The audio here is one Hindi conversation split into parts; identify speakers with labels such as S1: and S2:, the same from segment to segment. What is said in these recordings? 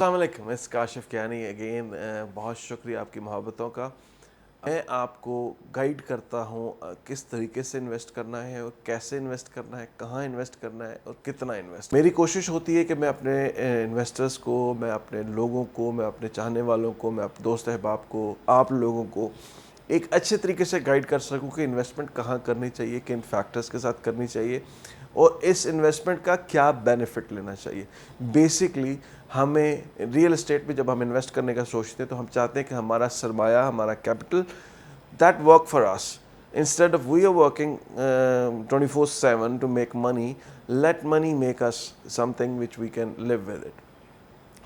S1: अस्सलाम वालेकुम, मिस काशिफ कियानी अगेन। बहुत शुक्रिया आपकी मोहब्बतों का। मैं आपको गाइड करता हूँ किस तरीके से इन्वेस्ट करना है और कैसे इन्वेस्ट करना है, कहाँ इन्वेस्ट करना है और कितना इन्वेस्ट। मेरी कोशिश होती है कि मैं अपने इन्वेस्टर्स को, मैं अपने लोगों को, मैं अपने चाहने वालों को, मैं अपने दोस्त अहबाब को, आप लोगों को एक अच्छे तरीके से गाइड कर सकूं कि इन्वेस्टमेंट कहाँ करनी चाहिए, किन फैक्टर्स के साथ करनी चाहिए और इस इन्वेस्टमेंट का क्या बेनिफिट लेना चाहिए। बेसिकली हमें रियल एस्टेट में जब हम इन्वेस्ट करने का सोचते हैं तो हम चाहते हैं कि हमारा सरमाया, हमारा capital that work for us instead of we are working 24/7 to make money. Let money make us something which we can live with it.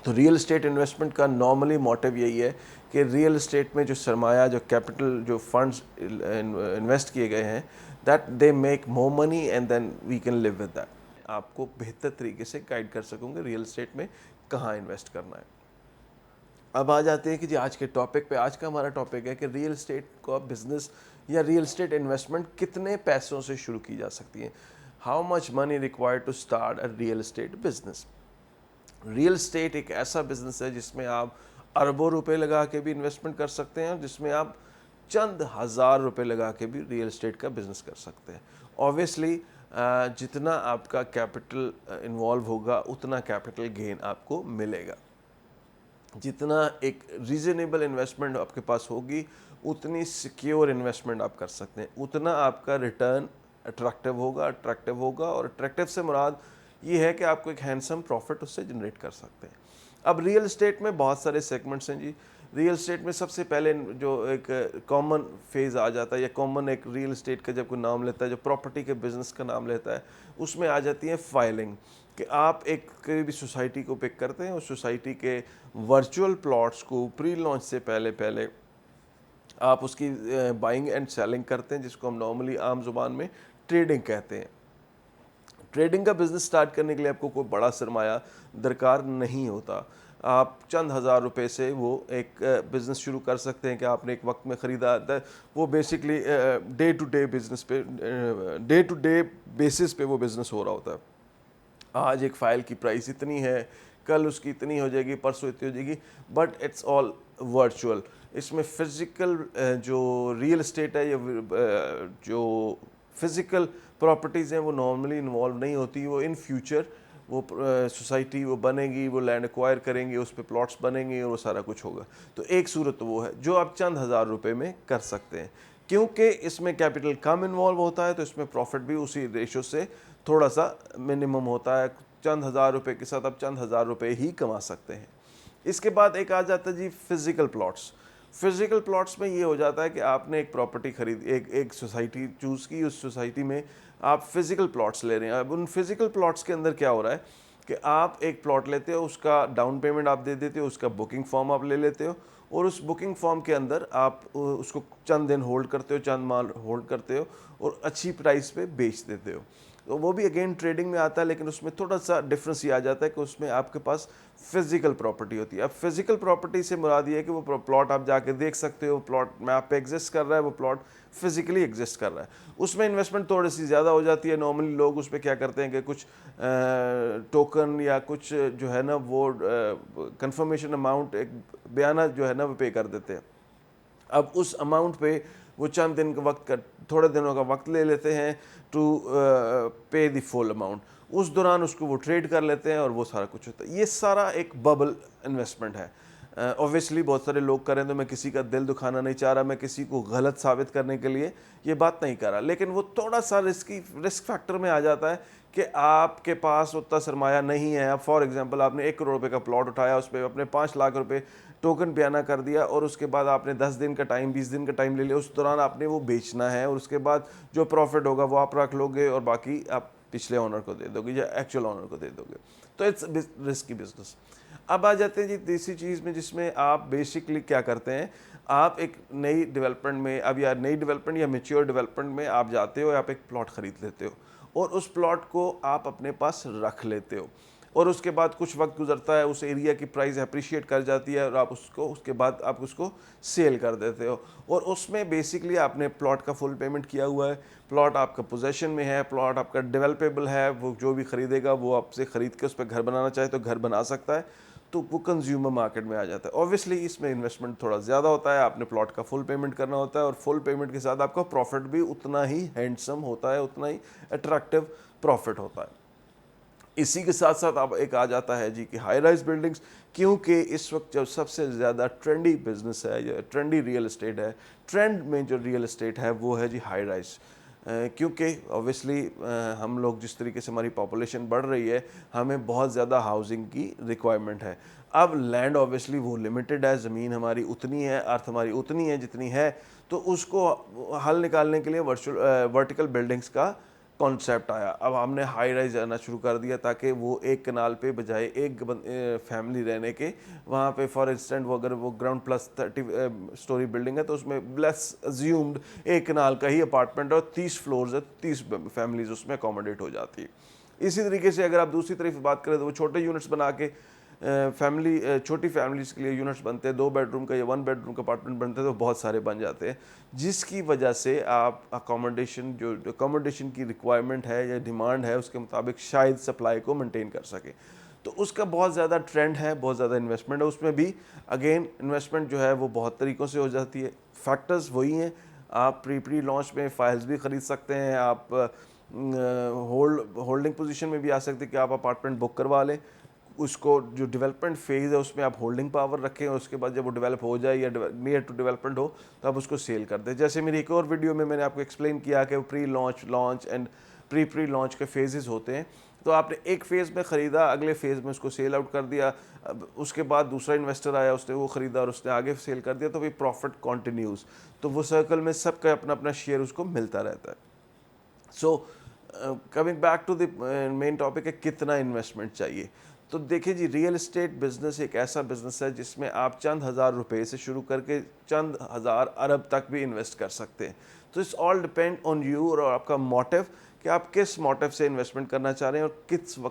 S1: तो रियल एस्टेट इन्वेस्टमेंट का नॉर्मली मोटिव यही है कि रियल एस्टेट में जो सरमाया, जो कैपिटल, जो फंड्स इन्वेस्ट किए गए हैं, that they make more money and then we can live with that. आपको बेहतर तरीके से गाइड कर सकूँगे रियल एस्टेट में कहाँ इन्वेस्ट करना है। अब आ जाते हैं कि जी आज के टॉपिक पे। आज का हमारा टॉपिक है कि रियल एस्टेट का बिजनेस या रियल एस्टेट इन्वेस्टमेंट कितने पैसों से शुरू की जा सकती है। How much money required to start a real estate business. Real estate एक ऐसा बिजनेस है जिसमें आप अरबों रुपए लगा के भी इन्वेस्टमेंट कर सकते हैं और जिसमें आप चंद हज़ार रुपए लगा के भी रियल एस्टेट का बिजनेस कर सकते हैं। ऑब्वियसली जितना आपका कैपिटल इन्वॉल्व होगा उतना कैपिटल गेन आपको मिलेगा। जितना एक रीजनेबल इन्वेस्टमेंट आपके पास होगी उतनी सिक्योर इन्वेस्टमेंट आप कर सकते हैं, उतना आपका रिटर्न अट्रैक्टिव होगा और अट्रैक्टिव से मुराद ये है कि आपको एक हैंडसम प्रॉफिट उससे जनरेट कर सकते हैं। अब रियल एस्टेट में बहुत सारे सेगमेंट्स हैं जी। रियल एस्टेट में सबसे पहले जो एक कॉमन फेज़ आ जाता है या कॉमन एक रियल एस्टेट का जब कोई नाम लेता है, जो प्रॉपर्टी के बिजनेस का नाम लेता है, उसमें आ जाती है फाइलिंग। कि आप एक कोई भी सोसाइटी को पिक करते हैं, उस सोसाइटी के वर्चुअल प्लॉट्स को प्री लॉन्च से पहले पहले आप उसकी बाइंग एंड सेलिंग करते हैं, जिसको हम नॉर्मली आम जुबान में ट्रेडिंग कहते हैं। ट्रेडिंग का बिजनेस स्टार्ट करने के लिए आपको कोई बड़ा सरमाया दरकार नहीं होता। आप चंद हज़ार रुपए से वो एक बिज़नेस शुरू कर सकते हैं कि आपने एक वक्त में ख़रीदा। वो basically day to day business पे, डे टू डे बेसिस पे वो बिज़नेस हो रहा होता है। आज एक फ़ाइल की प्राइस इतनी है, कल उसकी इतनी हो जाएगी, परसों इतनी हो जाएगी, बट इट्स ऑल वर्चुअल। इसमें फ़िज़िकल जो रियल एस्टेट है या जो फ़िज़िकल प्रॉपर्टीज़ हैं वो नॉर्मली इन्वॉल्व नहीं होती। वो इन फ्यूचर वो सोसाइटी वो बनेगी, वो लैंड एक्वायर करेंगे, उस पर प्लॉट्स बनेंगे और वो सारा कुछ होगा। तो एक सूरत तो वो है जो आप चंद हज़ार रुपए में कर सकते हैं। क्योंकि इसमें कैपिटल कम इन्वॉल्व होता है तो इसमें प्रॉफिट भी उसी रेशो से थोड़ा सा मिनिमम होता है। चंद हज़ार रुपए के साथ आप चंद हज़ार रुपए ही कमा सकते हैं। इसके बाद एक आ जाता है जी फिज़िकल प्लॉट्स। फिज़िकल प्लॉट्स में ये हो जाता है कि आपने एक प्रॉपर्टी खरीदी, एक सोसाइटी चूज़ की, उस सोसाइटी में आप फिज़िकल प्लॉट्स ले रहे हैं। अब उन फिज़िकल प्लॉट्स के अंदर क्या हो रहा है कि आप एक प्लॉट लेते हो, उसका डाउन पेमेंट आप दे देते हो, उसका बुकिंग फॉर्म आप ले लेते हो और उस बुकिंग फॉर्म के अंदर आप उसको चंद दिन होल्ड करते हो, चंद माल होल्ड करते हो और अच्छी प्राइस पे बेच देते हो। तो वो भी अगेन ट्रेडिंग में आता है, लेकिन उसमें थोड़ा सा डिफरेंस ये आ जाता है कि उसमें आपके पास फिजिकल प्रॉपर्टी होती है। अब फिजिकल प्रॉपर्टी से मुराद ये है कि वो प्लॉट आप जाके देख सकते हो, प्लॉट मैप पे एग्जिस्ट कर रहा है, वो प्लॉट फिजिकली एग्जिस्ट कर रहा है। उसमें इन्वेस्टमेंट थोड़ी सी ज़्यादा हो जाती है। नॉर्मली लोग उस पर क्या करते हैं कि कुछ टोकन या कुछ जो है ना वो कंफर्मेशन अमाउंट, एक बयाना जो है ना वो पे कर देते हैं। अब उस अमाउंट पे वो चंद दिन का वक्त का, थोड़े दिनों का वक्त ले लेते हैं टू पे द फुल अमाउंट। उस दौरान उसको वो ट्रेड कर लेते हैं और वो सारा कुछ होता है। ये सारा एक बबल इन्वेस्टमेंट है। ऑब्वियसली बहुत सारे लोग करें, तो मैं किसी का दिल दुखाना नहीं चाह रहा, मैं किसी को गलत साबित करने के लिए ये बात नहीं कर रहा, लेकिन वो थोड़ा सा रिस्क फैक्टर में आ जाता है कि आपके पास उतना सरमाया नहीं है। अब फॉर एग्जांपल आपने 1 करोड़ रुपए का प्लॉट उठाया, उस पर अपने 5 लाख रुपए टोकन बयाना कर दिया और उसके बाद आपने 10 दिन का टाइम, 20 दिन का टाइम ले लिया। उस दौरान आपने वो बेचना है और उसके बाद जो प्रॉफिट होगा वो आप रख लोगे और बाकी आप पिछले ओनर को दे दोगे या एक्चुअल ओनर को दे दोगे। तो इट्स रिस्की बिजनेस। अब आ जाते हैं जी तीसरी चीज़ में, जिसमें आप बेसिकली क्या करते हैं, आप एक नई डेवलपमेंट में, अब या नई डेवलपमेंट या मेच्योर डेवलपमेंट में आप जाते हो, आप एक प्लॉट ख़रीद लेते हो और उस प्लॉट को आप अपने पास रख लेते हो और उसके बाद कुछ वक्त गुजरता है, उस एरिया की प्राइस अप्रिशिएट कर जाती है और आप उसको, उसके बाद आप उसको सेल कर देते हो और उसमें बेसिकली आपने प्लॉट का फुल पेमेंट किया हुआ है, प्लॉट आपका पोजेशन में है, प्लॉट आपका डेवलपेबल है, वो जो भी ख़रीदेगा वो आपसे ख़रीद के उस पर घर बनाना चाहे तो घर बना सकता है। तो वो कंज्यूमर मार्केट में आ जाता है। ऑब्वियसली इसमें इन्वेस्टमेंट थोड़ा ज़्यादा होता है, आपने प्लॉट का फुल पेमेंट करना होता है और फुल पेमेंट के साथ आपका प्रॉफिट भी उतना ही हैंडसम होता है, उतना ही अट्रैक्टिव प्रॉफिट होता है। इसी के साथ साथ अब एक आ जाता है जी कि हाई राइज बिल्डिंग्स, क्योंकि इस वक्त जब सबसे ज़्यादा ट्रेंडी बिजनेस है या ट्रेंडी रियल एस्टेट है, ट्रेंड में जो रियल एस्टेट है वो है जी हाई राइज। क्योंकि ऑब्वियसली हम लोग जिस तरीके से हमारी पॉपुलेशन बढ़ रही है, हमें बहुत ज़्यादा हाउसिंग की रिक्वायरमेंट है। अब लैंड ऑब्वियसली वो लिमिटेड है, ज़मीन हमारी उतनी है, अर्थ हमारी उतनी है जितनी है, तो उसको हल निकालने के लिए वर्टिकल बिल्डिंग्स का कॉन्सेप्ट आया। अब हमने हाई राइज आना शुरू कर दिया ताकि वो एक कनाल पे बजाय एक फैमिली रहने के, वहाँ पे फॉर इंस्टेंट वो अगर वो ग्राउंड प्लस 30 स्टोरी बिल्डिंग है तो उसमें लेस अज्यूम्ड एक कनाल का ही अपार्टमेंट और 30 फ्लोर्स है, 30 फैमिलीज उसमें अकोमोडेट हो जाती है। इसी तरीके से अगर आप दूसरी तरफ बात करें तो वो छोटे यूनिट्स बना के छोटी फैमिलीज़ के लिए यूनिट्स बनते हैं, 2 बेडरूम का या 1 बेडरूम का अपार्टमेंट बनते हैं तो बहुत सारे बन जाते हैं, जिसकी वजह से आप अकोमोडेशन की रिक्वायरमेंट है या डिमांड है उसके मुताबिक शायद सप्लाई को मेंटेन कर सके। तो उसका बहुत ज़्यादा ट्रेंड है, बहुत ज़्यादा इन्वेस्टमेंट है उसमें भी। अगेन इन्वेस्टमेंट जो है वो बहुत तरीक़ों से हो जाती है। फैक्टर्स वही हैं, आप प्री लॉन्च में फाइल्स भी ख़रीद सकते हैं, आप होल्डिंग पोजीशन में भी आ सकते हैं कि आप अपार्टमेंट बुक करवा लें, उसको जो डेवलपमेंट फेज़ है उसमें आप होल्डिंग पावर रखें, उसके बाद जब वो डेवलप हो जाए या नियर टू डेवलपमेंट हो तो आप उसको सेल कर दें। जैसे मेरी एक और वीडियो में मैंने आपको एक्सप्लेन किया कि वो pre launch and pre launch के फेजेस होते हैं। तो आपने एक फ़ेज़ में ख़रीदा, अगले फ़ेज़ में उसको सेल आउट कर दिया, अब उसके बाद दूसरा इन्वेस्टर आया, उसने वो ख़रीदा और उसने आगे सेल कर दिया, तो भी प्रॉफिट कॉन्टिन्यूज़। तो वो सर्कल में सबका अपना अपना शेयर उसको मिलता रहता है। So coming back to the main topic है कितना इन्वेस्टमेंट चाहिए। तो देखिए जी, रियल एस्टेट बिज़नेस एक ऐसा बिज़नेस है जिसमें आप चंद हज़ार रुपए से शुरू करके चंद हज़ार अरब तक भी इन्वेस्ट कर सकते हैं। तो it's all depend on you और आपका मोटिव कि आप किस मोटिव से इन्वेस्टमेंट करना चाह रहे हैं और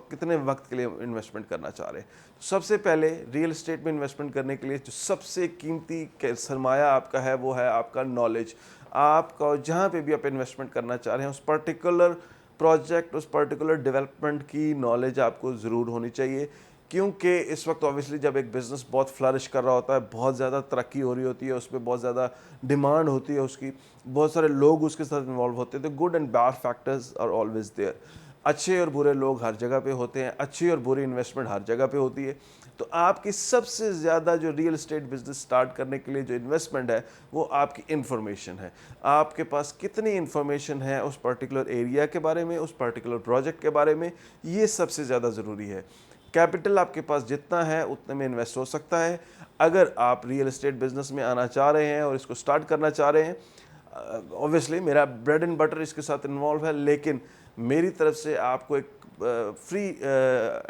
S1: कितने वक्त के लिए इन्वेस्टमेंट करना चाह रहे हैं। तो सबसे पहले रियल एस्टेट में इन्वेस्टमेंट करने के लिए जो सबसे कीमती सरमाया आपका है वो है आपका नॉलेज। आपका जहाँ पे भी आप इन्वेस्टमेंट करना चाह रहे हैं उस पर्टिकुलर प्रोजेक्ट, उस पर्टिकुलर डेवलपमेंट की नॉलेज आपको ज़रूर होनी चाहिए। क्योंकि इस वक्त ऑब्वियसली जब एक बिज़नेस बहुत फ्लरिश कर रहा होता है, बहुत ज़्यादा तरक्की हो रही होती है, उसमें बहुत ज़्यादा डिमांड होती है उसकी, बहुत सारे लोग उसके साथ इन्वॉल्व होते हैं, तो good and bad factors are always there. अच्छे और बुरे लोग हर जगह पे होते हैं, अच्छी और बुरी इन्वेस्टमेंट हर जगह पे होती है। तो आपकी सबसे ज़्यादा जो रियल एस्टेट बिज़नेस स्टार्ट करने के लिए जो इन्वेस्टमेंट है वो आपकी इन्फॉर्मेशन है। आपके पास कितनी इन्फॉर्मेशन है उस पर्टिकुलर एरिया के बारे में, उस पर्टिकुलर प्रोजेक्ट के बारे में, ये सबसे ज़्यादा ज़रूरी है। कैपिटल आपके पास जितना है उतने में इन्वेस्ट हो सकता है। अगर आप रियल एस्टेट बिज़नेस में आना चाह रहे हैं और इसको स्टार्ट करना चाह रहे हैं, ऑब्वियसली मेरा ब्रेड एंड बटर इसके साथ इन्वॉल्व है, लेकिन मेरी तरफ से आपको एक फ्री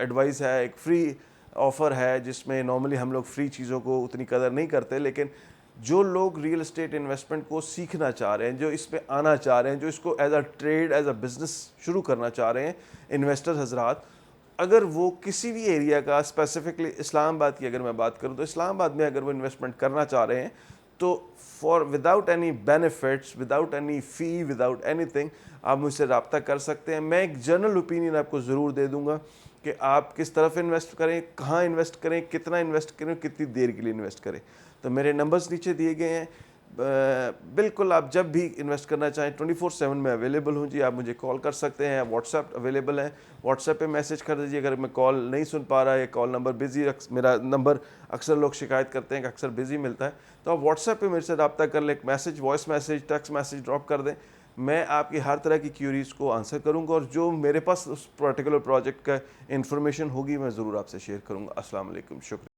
S1: एडवाइस है, एक फ्री ऑफ़र है जिसमें नॉर्मली हम लोग फ्री चीज़ों को उतनी कदर नहीं करते, लेकिन जो लोग रियल एस्टेट इन्वेस्टमेंट को सीखना चाह रहे हैं, जो इस पे आना चाह रहे हैं, जो इसको as a trade, as a business शुरू करना चाह रहे हैं, इन्वेस्टर हजरात, अगर वो किसी भी एरिया का, स्पेसिफिकली इस्लामाबाद की अगर मैं बात करूं तो इस्लामाबाद में अगर वो इन्वेस्टमेंट करना चाह रहे हैं तो for without any benefits, without any fee, without anything आप मुझसे रब्ता कर सकते हैं। मैं एक जनरल ओपिनियन आपको ज़रूर दे दूंगा कि आप किस तरफ इन्वेस्ट करें, कहाँ इन्वेस्ट करें, कितना इन्वेस्ट करें, कितनी देर के लिए इन्वेस्ट करें। तो मेरे नंबर्स नीचे दिए गए हैं, बिल्कुल आप जब भी इन्वेस्ट करना चाहें 24/7 में अवेलेबल हूँ जी। आप मुझे कॉल कर सकते हैं, व्हाट्सएप अवेलेबल है, व्हाट्सएप पे मैसेज कर दीजिए अगर मैं कॉल नहीं सुन पा रहा है, कॉल नंबर बिज़ी, मेरा नंबर अक्सर लोग शिकायत करते हैं कि अक्सर बिज़ी मिलता है, तो आप व्हाट्सएप पे मेरे से रब्ता कर लें, एक message, voice message, text message drop कर दें। मैं आपकी हर तरह की क्यूरीज़ को आंसर करूँगा और जो मेरे पास उस पर्टिकुलर प्रोजेक्ट का इन्फॉर्मेशन होगी मैं ज़रूर आपसे शेयर करूँगा। अस्सलाम वालेकुम, शुक्रिया।